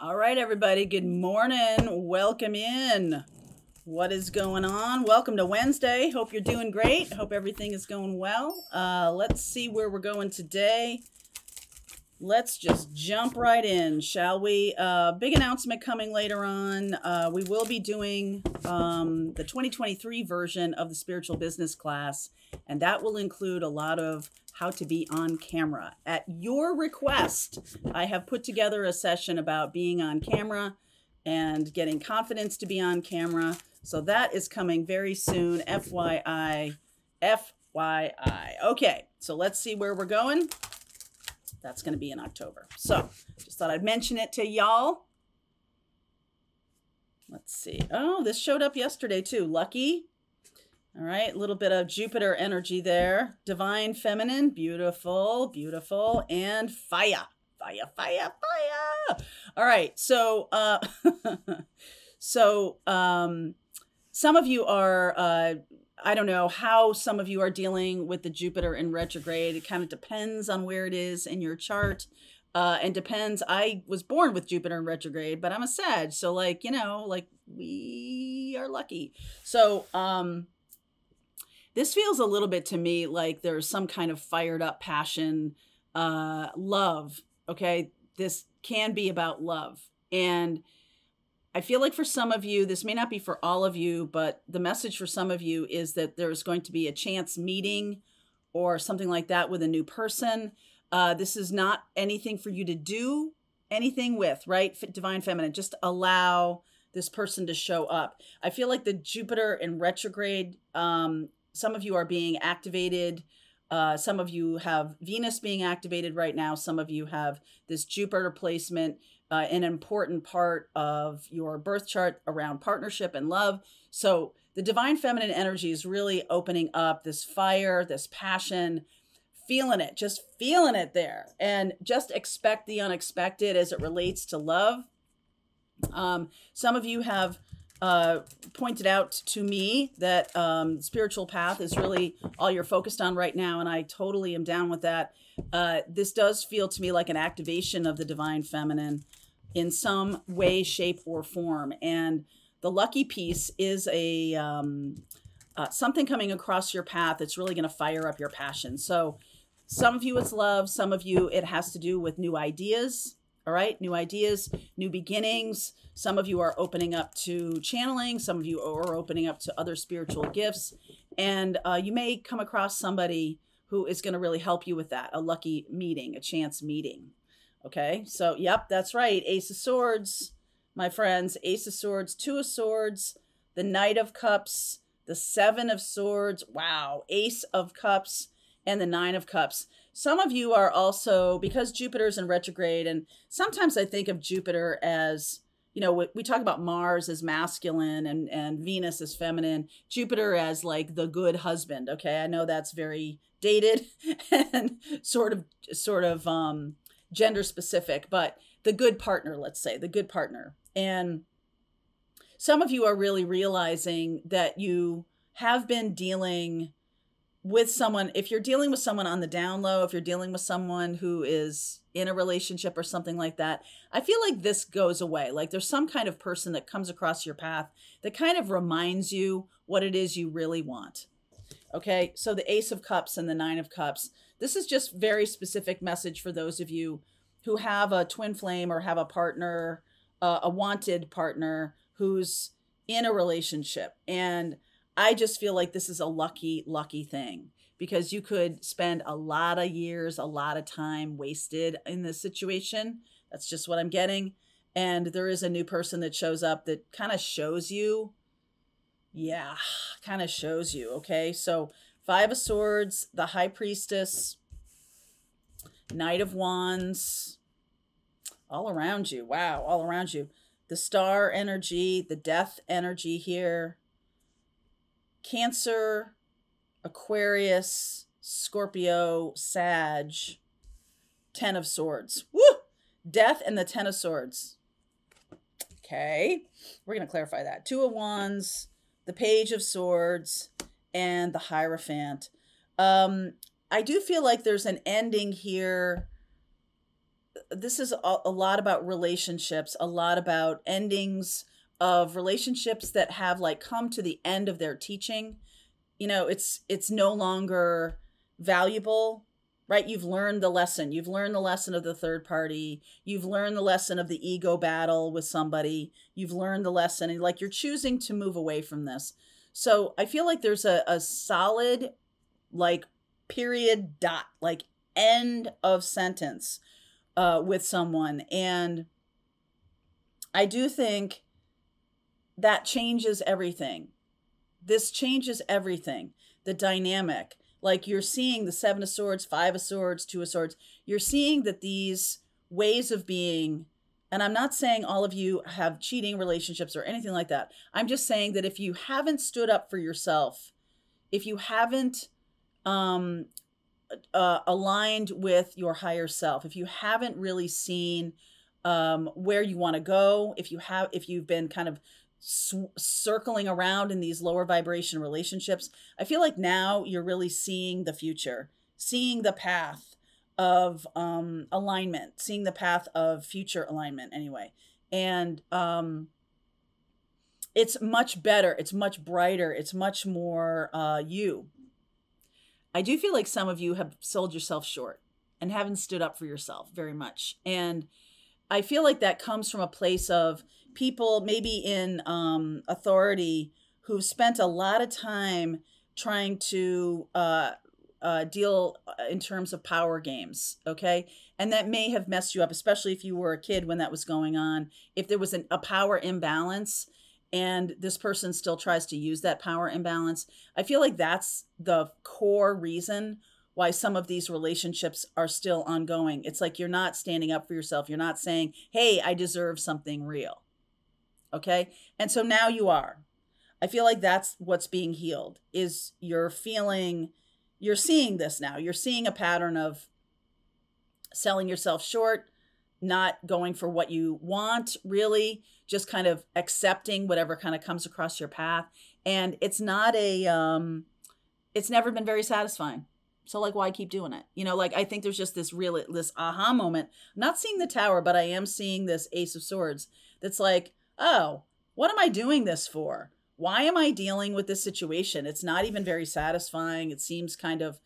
All right, everybody. Good morning. Welcome in. What is going on? Welcome to Wednesday. Hope you're doing great. Hope everything is going well. Let's see where we're going today. Let's just jump right in, shall we? Big announcement coming later on. We will be doing the 2023 version of the spiritual business class, and that will include a lot of how to be on camera. At your request, I have put together a session about being on camera and getting confidence to be on camera. So that is coming very soon. FYI, FYI. Okay, so let's see where we're going. That's going to be in October. So just thought I'd mention it to y'all. Let's see. Oh, this showed up yesterday too. Lucky. All right, a little bit of Jupiter energy there. Divine Feminine, beautiful, beautiful, and fire, fire, fire, fire. All right, so some of you are, I don't know how some of you are dealing with the Jupiter in retrograde. It kind of depends on where it is in your chart. And depends. I was born with Jupiter in retrograde, but I'm a Sag, so like, you know, like we are lucky. So this feels a little bit to me like there's some kind of fired up passion, love. Okay. This can be about love. And I feel like for some of you, this may not be for all of you, but the message for some of you is that there's going to be a chance meeting or something like that with a new person. This is not anything for you to do anything with, right? Divine Feminine, just allow this person to show up. I feel like the Jupiter in retrograde, some of you are being activated. Some of you have Venus being activated right now. Some of you have this Jupiter placement, an important part of your birth chart around partnership and love. So the Divine Feminine energy is really opening up this fire, this passion, feeling it, just feeling it there. And just expect the unexpected as it relates to love. Some of you have pointed out to me that spiritual path is really all you're focused on right now, and I totally am down with that. This does feel to me like an activation of the Divine Feminine in some way, shape, or form. And the lucky piece is a something coming across your path that's really going to fire up your passion. So some of you it's love, some of you it has to do with new ideas. All right, new ideas, new beginnings. Some of you are opening up to channeling. Some of you are opening up to other spiritual gifts. And you may come across somebody who is going to really help you with that. A lucky meeting, a chance meeting. Okay, so yep, that's right. Ace of Swords, my friends. Ace of Swords, Two of Swords, the Knight of Cups, the Seven of Swords. Wow, Ace of Cups and the Nine of Cups. Some of you are also, because Jupiter's in retrograde, and sometimes I think of Jupiter as, you know, we talk about Mars as masculine and Venus as feminine, Jupiter as like the good husband. Okay, I know that's very dated and sort of gender specific, but the good partner, let's say, the good partner. And some of you are really realizing that you have been dealing with someone, if you're dealing with someone on the down low, if you're dealing with someone who is in a relationship or something like that, I feel like this goes away. Like there's some kind of person that comes across your path that kind of reminds you what it is you really want. Okay, so the Ace of Cups and the Nine of Cups, this is just very specific message for those of you who have a twin flame or have a partner, a wanted partner who's in a relationship. And I just feel like this is a lucky, lucky thing because you could spend a lot of years, a lot of time wasted in this situation. That's just what I'm getting. And there is a new person that shows up that kind of shows you. Yeah, kind of shows you. Okay, so Five of Swords, the High Priestess, Knight of Wands, all around you. Wow, all around you. The Star energy, the Death energy here. Cancer, Aquarius, Scorpio, Sag, Ten of Swords. Woo! Death and the Ten of Swords. Okay, we're going to clarify that. Two of Wands, the Page of Swords, and the Hierophant. I do feel like there's an ending here this is a lot about relationships, a lot about endings of relationships that have like come to the end of their teaching. You know, it's no longer valuable, right? You've learned the lesson. You've learned the lesson of the third party. You've learned the lesson of the ego battle with somebody. You've learned the lesson, and like you're choosing to move away from this. So I feel like there's a solid, like, period dot, like end of sentence with someone. And I do think that changes everything. This changes everything. The dynamic. Like you're seeing the Seven of Swords, Five of Swords, Two of Swords. You're seeing that these ways of being, and I'm not saying all of you have cheating relationships or anything like that. I'm just saying that if you haven't stood up for yourself, if you haven't aligned with your higher self, if you haven't really seen where you want to go, if you've been kind of circling around in these lower vibration relationships, I feel like now you're really seeing the future, seeing the path of alignment, seeing the path of future alignment anyway. And it's much better, it's much brighter, it's much more you. I do feel like some of you have sold yourself short and haven't stood up for yourself very much. And I feel like that comes from a place of people maybe in authority who've spent a lot of time trying to deal in terms of power games, okay? And that may have messed you up, especially if you were a kid when that was going on. If there was a power imbalance and this person still tries to use that power imbalance, I feel like that's the core reason why some of these relationships are still ongoing. It's like you're not standing up for yourself. You're not saying, hey, I deserve something real. Okay? And so now you are. I feel like that's what's being healed, is you're seeing this now. You're seeing a pattern of selling yourself short, not going for what you want, really, just kind of accepting whatever kind of comes across your path. And it's not it's never been very satisfying. So like, why keep doing it? You know, like, I think there's just this aha moment. I'm not seeing the Tower, but I am seeing this Ace of Swords. That's like, oh, what am I doing this for? Why am I dealing with this situation? It's not even very satisfying. It seems kind of,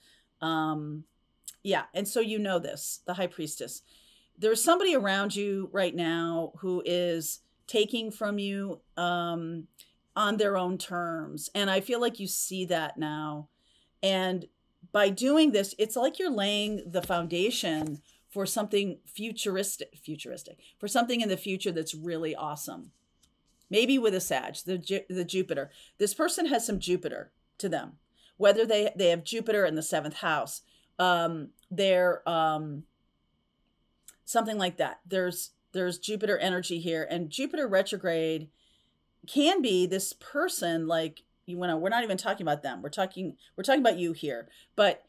yeah. And so you know this, the High Priestess. There's somebody around you right now who is taking from you on their own terms. And I feel like you see that now. And by doing this, it's like you're laying the foundation for something futuristic, for something in the future that's really awesome. Maybe with a Sag, the Jupiter. This person has some Jupiter to them. Whether they have Jupiter in the 7th house, they're something like that. There's Jupiter energy here, and Jupiter retrograde can be this person, like, you know, we're not even talking about them. We're talking about you here. But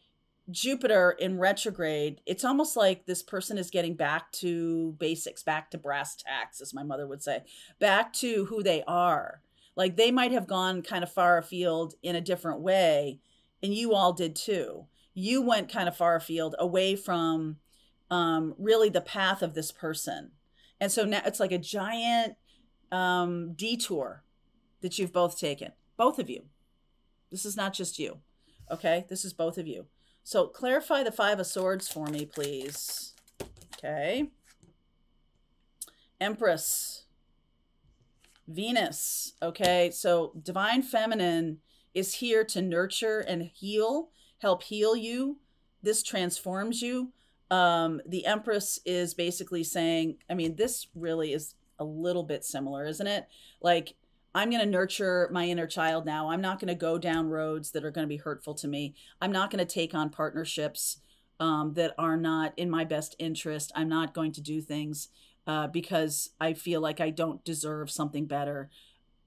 Jupiter in retrograde, it's almost like this person is getting back to basics, back to brass tacks, as my mother would say, back to who they are. Like, they might have gone kind of far afield in a different way, and you all did too. You went kind of far afield away from really the path of this person. And so now it's like a giant detour that you've both taken. Both of you. This is not just you. Okay? This is both of you. So clarify the 5 of Swords for me, please. Okay. Empress. Venus. Okay. So Divine Feminine is here to nurture and heal, help heal you. This transforms you. The Empress is basically saying, I mean, this really is a little bit similar, isn't it? Like, I'm going to nurture my inner child now. I'm not going to go down roads that are going to be hurtful to me. I'm not going to take on partnerships that are not in my best interest. I'm not going to do things because I feel like I don't deserve something better.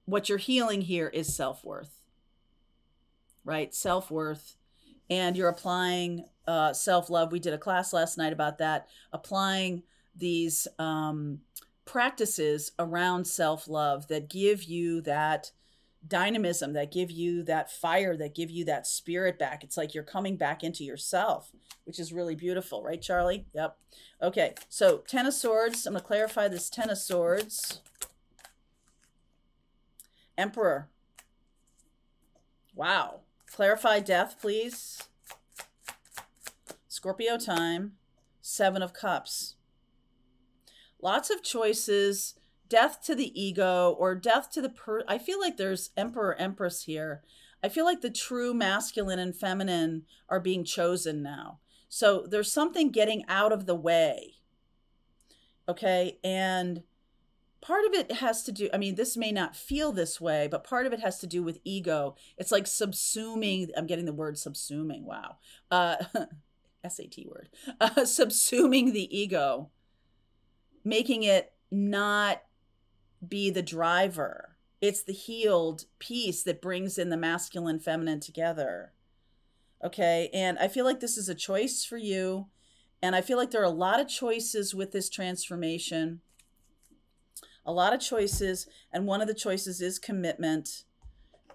What you're healing here is self-worth, right? Self-worth. And you're applying self-love. We did a class last night about that, applying these practices around self-love that give you that dynamism, that give you that fire, that give you that spirit back. It's like you're coming back into yourself, which is really beautiful, right, Charlie? Yep. Okay, so Ten of Swords. I'm going to clarify this Ten of Swords. Emperor. Wow. Clarify death, please. Scorpio time. Seven of Cups. Lots of choices. Death to the ego, or death to the I feel like there's Emperor, Empress here. I feel like the true masculine and feminine are being chosen now. So there's something getting out of the way. Okay. And part of it has to do, I mean, this may not feel this way, but part of it has to do with ego. It's like subsuming. I'm getting the word subsuming. Wow. SAT word. Subsuming the ego, making it not be the driver. It's the healed piece that brings in the masculine, feminine together. Okay. And I feel like this is a choice for you. And I feel like there are a lot of choices with this transformation. A lot of choices. And one of the choices is commitment.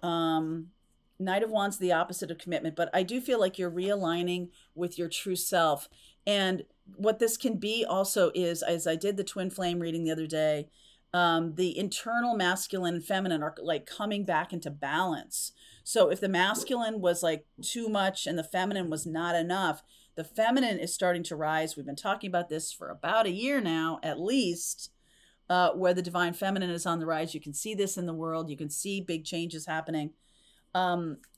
Knight of Wands, the opposite of commitment. But I do feel like you're realigning with your true self. And what this can be also is, as I did the twin flame reading the other day, the internal masculine and feminine are like coming back into balance. So if the masculine was like too much and the feminine was not enough, the feminine is starting to rise. We've been talking about this for about a year now, at least, where the divine feminine is on the rise. You can see this in the world. You can see big changes happening.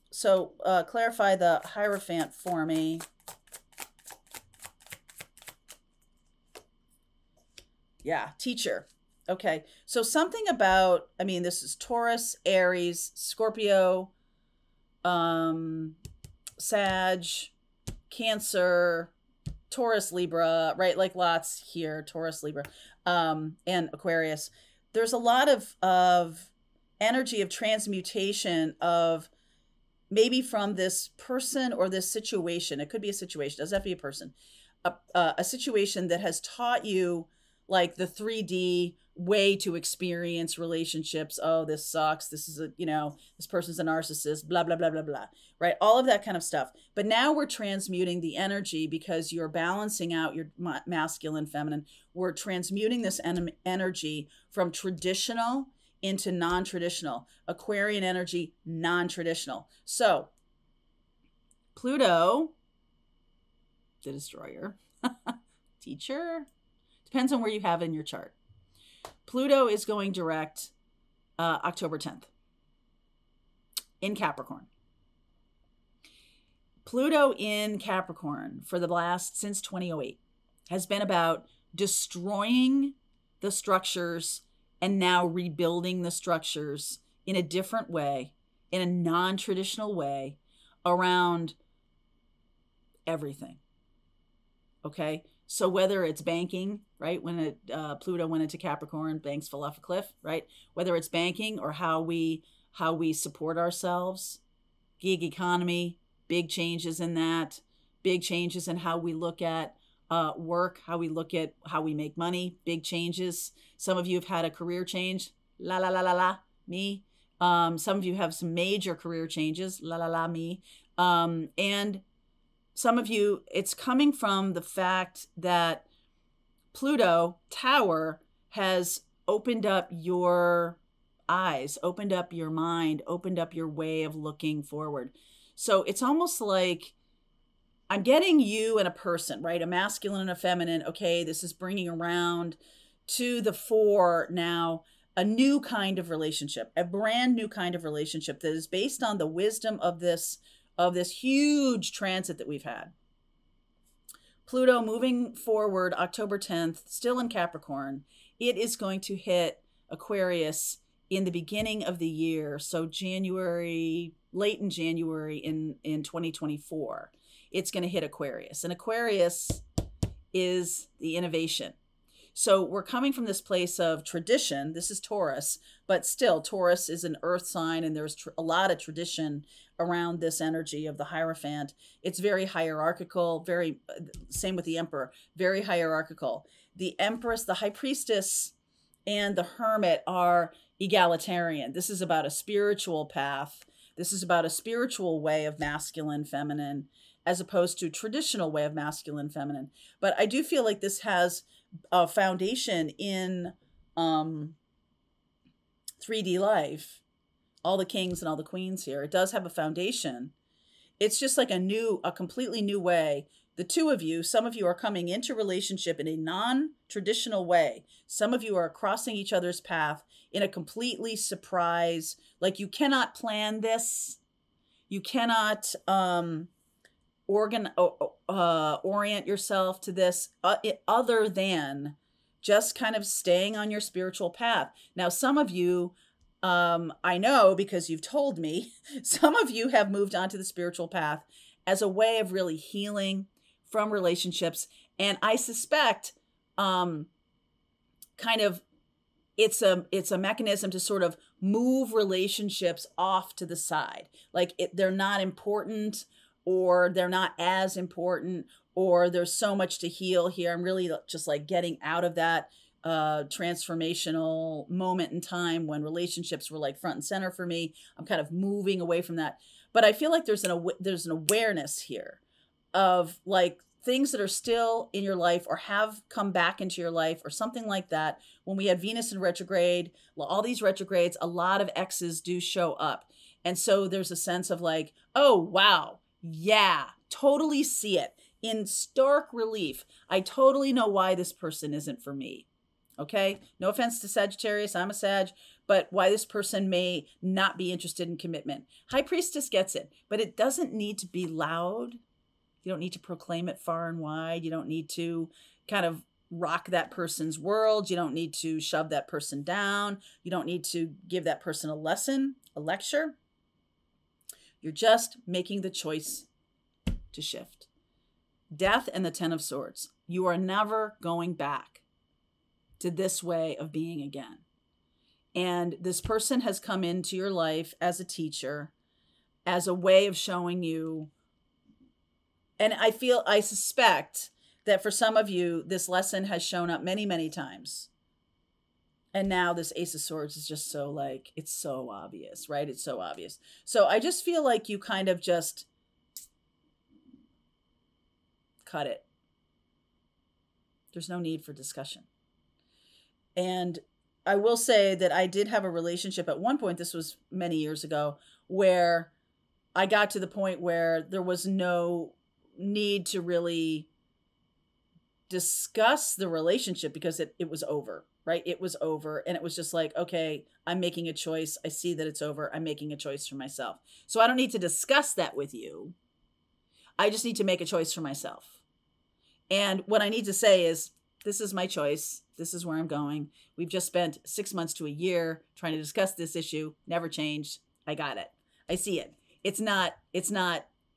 So clarify the Hierophant for me. Yeah, teacher. Okay, so something about, I mean, this is Taurus, Aries, Scorpio, Sag, Cancer, Taurus, Libra, right? Like lots here, Taurus, Libra, and Aquarius. There's a lot of energy of transmutation of maybe from this person or this situation. It could be a situation, it doesn't have to be a person. A situation that has taught you like the 3D way to experience relationships. Oh, this sucks. This is a, you know, this person's a narcissist, blah, blah, blah, blah, blah, right? All of that kind of stuff. But now we're transmuting the energy because you're balancing out your masculine, feminine. We're transmuting this energy from traditional into non-traditional. Aquarian energy, non-traditional. So Pluto, the destroyer, teacher, depends on where you have it in your chart. Pluto is going direct October 10th in Capricorn. Pluto in Capricorn for the last, since 2008, has been about destroying the structures and now rebuilding the structures in a different way, in a non-traditional way, around everything. Okay? So whether it's banking, right? When Pluto went into Capricorn, banks fell off a cliff, right? Whether it's banking or how we support ourselves, gig economy, big changes in that, big changes in how we look at work, how we look at how we make money, big changes. Some of you have had a career change, la la la la la, me. Some of you have some major career changes, la la la, me. And some of you, it's coming from the fact that Pluto Tower has opened up your eyes, opened up your mind, opened up your way of looking forward. So it's almost like I'm getting you and a person, right? A masculine and a feminine. Okay, this is bringing around to the fore now a new kind of relationship, a brand new kind of relationship that is based on the wisdom of this huge transit that we've had. Pluto moving forward October 10th, still in Capricorn. It is going to hit Aquarius in the beginning of the year. So January, late in January in 2024, it's going to hit Aquarius. And Aquarius is the innovation. So we're coming from this place of tradition. This is Taurus, but still Taurus is an earth sign, and there's a lot of tradition around this energy of the Hierophant. It's very hierarchical, very, same with the Emperor, very hierarchical. The Empress, the High Priestess, and the Hermit are egalitarian. This is about a spiritual path. This is about a spiritual way of masculine, feminine, as opposed to traditional way of masculine, feminine. But I do feel like this has a foundation in 3D life. All the kings and all the queens here. It does have a foundation. It's just like a completely new way. The two of you, some of you are coming into relationship in a non-traditional way. Some of you are crossing each other's path in a completely surprise, like you cannot plan this. You cannot orient yourself to this other than just kind of staying on your spiritual path. Now, some of you, I know because you've told me, some of you have moved on to the spiritual path as a way of really healing from relationships. And I suspect kind of it's a mechanism to sort of move relationships off to the side. Like they're not important, or they're not as important, or there's so much to heal here. I'm really just like getting out of that transformational moment in time when relationships were like front and center for me. I'm kind of moving away from that. But I feel like there's an awareness here of like things that are still in your life or have come back into your life or something like that. When we had Venus in retrograde, all these retrogrades, a lot of X's do show up. And so there's a sense of like, oh, wow, yeah, totally see it in stark relief. I totally know why this person isn't for me. Okay. No offense to Sagittarius. I'm a Sag, but why this person may not be interested in commitment. High Priestess gets it, but it doesn't need to be loud. You don't need to proclaim it far and wide. You don't need to kind of rock that person's world. You don't need to shove that person down. You don't need to give that person a lesson, a lecture. You're just making the choice to shift. Death and the Ten of Swords. You are never going back to this way of being again. And this person has come into your life as a teacher, as a way of showing you. And I suspect that for some of you, this lesson has shown up many, many times. And now this Ace of Swords is just so like, it's so obvious, right? It's so obvious. So I just feel like you kind of just cut it. There's no need for discussion. And I will say that I did have a relationship at one point, this was many years ago, where I got to the point where there was no need to really discuss the relationship because it was over, right? It was over. And it was just like, okay, I'm making a choice. I see that it's over. I'm making a choice for myself. So I don't need to discuss that with you. I just need to make a choice for myself. And what I need to say is, this is my choice. This is where I'm going. We've just spent 6 months to a year trying to discuss this issue. Never changed. I got it. I see it. It's not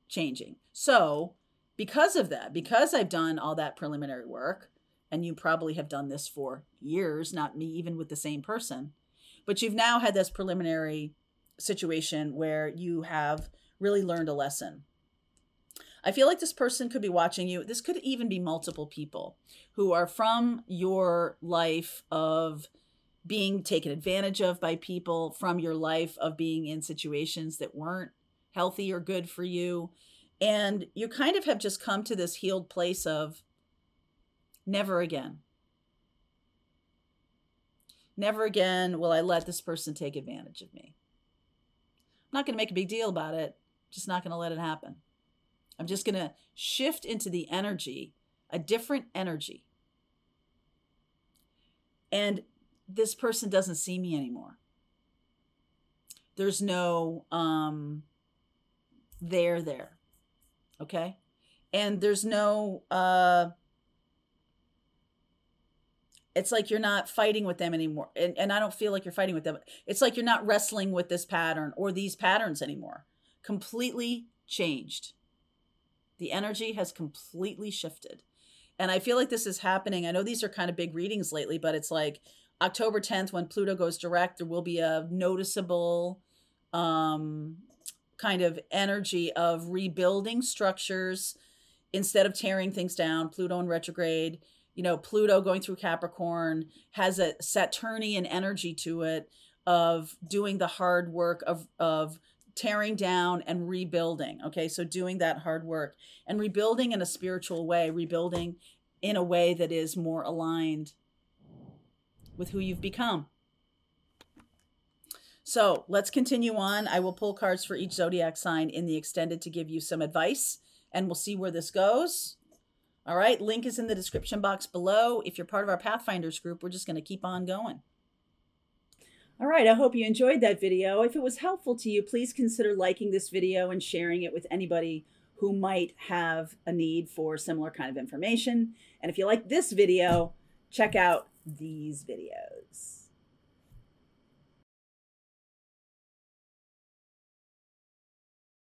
changing. So because of that, because I've done all that preliminary work, and you probably have done this for years, not me, even with the same person, but you've now had this preliminary situation where you have really learned a lesson. I feel like this person could be watching you. This could even be multiple people who are from your life of being taken advantage of by people, from your life of being in situations that weren't healthy or good for you. And you kind of have just come to this healed place of never again. Never again will I let this person take advantage of me. I'm not going to make a big deal about it. Just not going to let it happen. I'm just going to shift into the energy, a different energy. And this person doesn't see me anymore. There's no there. Okay? And there's no it's like you're not fighting with them anymore. And I don't feel like you're fighting with them. It's like you're not wrestling with this pattern or these patterns anymore. Completely changed. The energy has completely shifted. And I feel like this is happening. I know these are kind of big readings lately, but it's like October 10th, when Pluto goes direct, there will be a noticeable kind of energy of rebuilding structures instead of tearing things down. Pluto in retrograde, you know, Pluto going through Capricorn has a Saturnian energy to it of doing the hard work of tearing down and rebuilding. Okay, so doing that hard work and rebuilding in a spiritual way, rebuilding in a way that is more aligned with who you've become. So let's continue on. I will pull cards for each zodiac sign in the extended to give you some advice, and we'll see where this goes. All right, link is in the description box below. If you're part of our Pathfinders group, we're just going to keep on going. All right, I hope you enjoyed that video. If it was helpful to you, please consider liking this video and sharing it with anybody who might have a need for similar kind of information. And if you like this video, check out these videos.